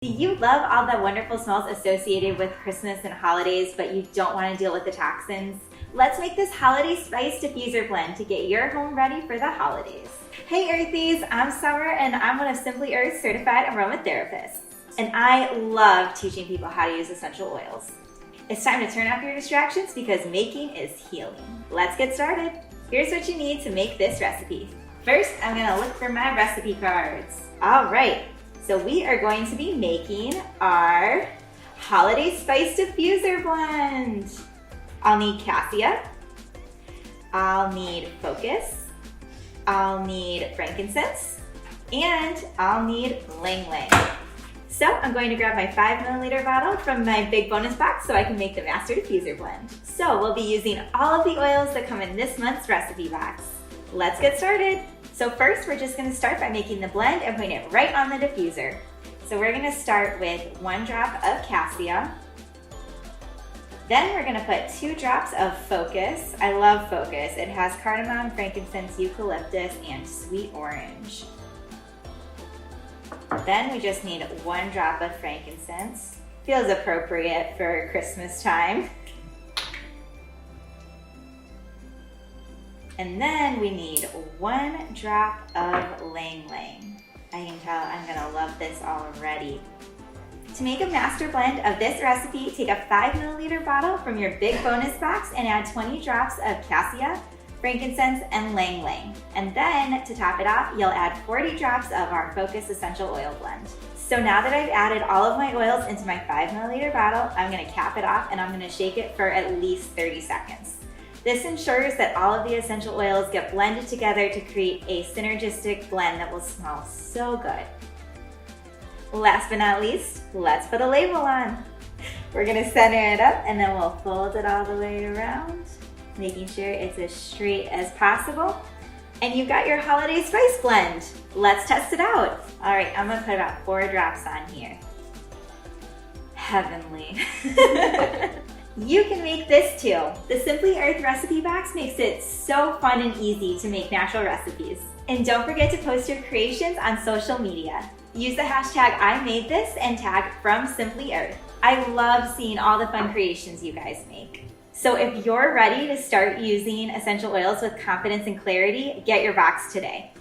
Do you love all the wonderful smells associated with Christmas and holidays, but you don't want to deal with the toxins? Let's make this Holiday Spice Diffuser Blend to get your home ready for the holidays. Hey Earthies, I'm Summer and I'm one of Simply Earth's certified aromatherapists. And I love teaching people how to use essential oils. It's time to turn off your distractions because making is healing. Let's get started. Here's what you need to make this recipe. First, I'm gonna look for my recipe cards. All right. So we are going to be making our Holiday Spice Diffuser Blend. I'll need cassia, I'll need focus, I'll need frankincense, and I'll need lang lang. So I'm going to grab my 5 milliliter bottle from my big bonus box so I can make the master diffuser blend. So we'll be using all of the oils that come in this month's recipe box. Let's get started. So first, we're just gonna start by making the blend and putting it right on the diffuser. So we're gonna start with 1 drop of cassia. Then we're gonna put 2 drops of focus. I love focus. It has cardamom, frankincense, eucalyptus, and sweet orange. Then we just need 1 drop of frankincense. Feels appropriate for Christmas time. And then we need 1 drop of lang lang. I can tell I'm gonna love this already. To make a master blend of this recipe, take a 5 milliliter bottle from your big bonus box and add 20 drops of cassia, frankincense, and lang lang. And then to top it off, you'll add 40 drops of our Focus Essential Oil Blend. So now that I've added all of my oils into my 5 milliliter bottle, I'm gonna cap it off and I'm gonna shake it for at least 30 seconds. This ensures that all of the essential oils get blended together to create a synergistic blend that will smell so good. Last but not least, let's put a label on. We're gonna center it up and then we'll fold it all the way around, making sure it's as straight as possible. And you've got your Holiday Spice Blend. Let's test it out. All right, I'm gonna put about 4 drops on here. Heavenly. You can make this too. The Simply Earth recipe box makes it so fun and easy to make natural recipes. And don't forget to post your creations on social media. Use the hashtag #IMadeThis and tag from Simply Earth. I love seeing all the fun creations you guys make. So if you're ready to start using essential oils with confidence and clarity, get your box today.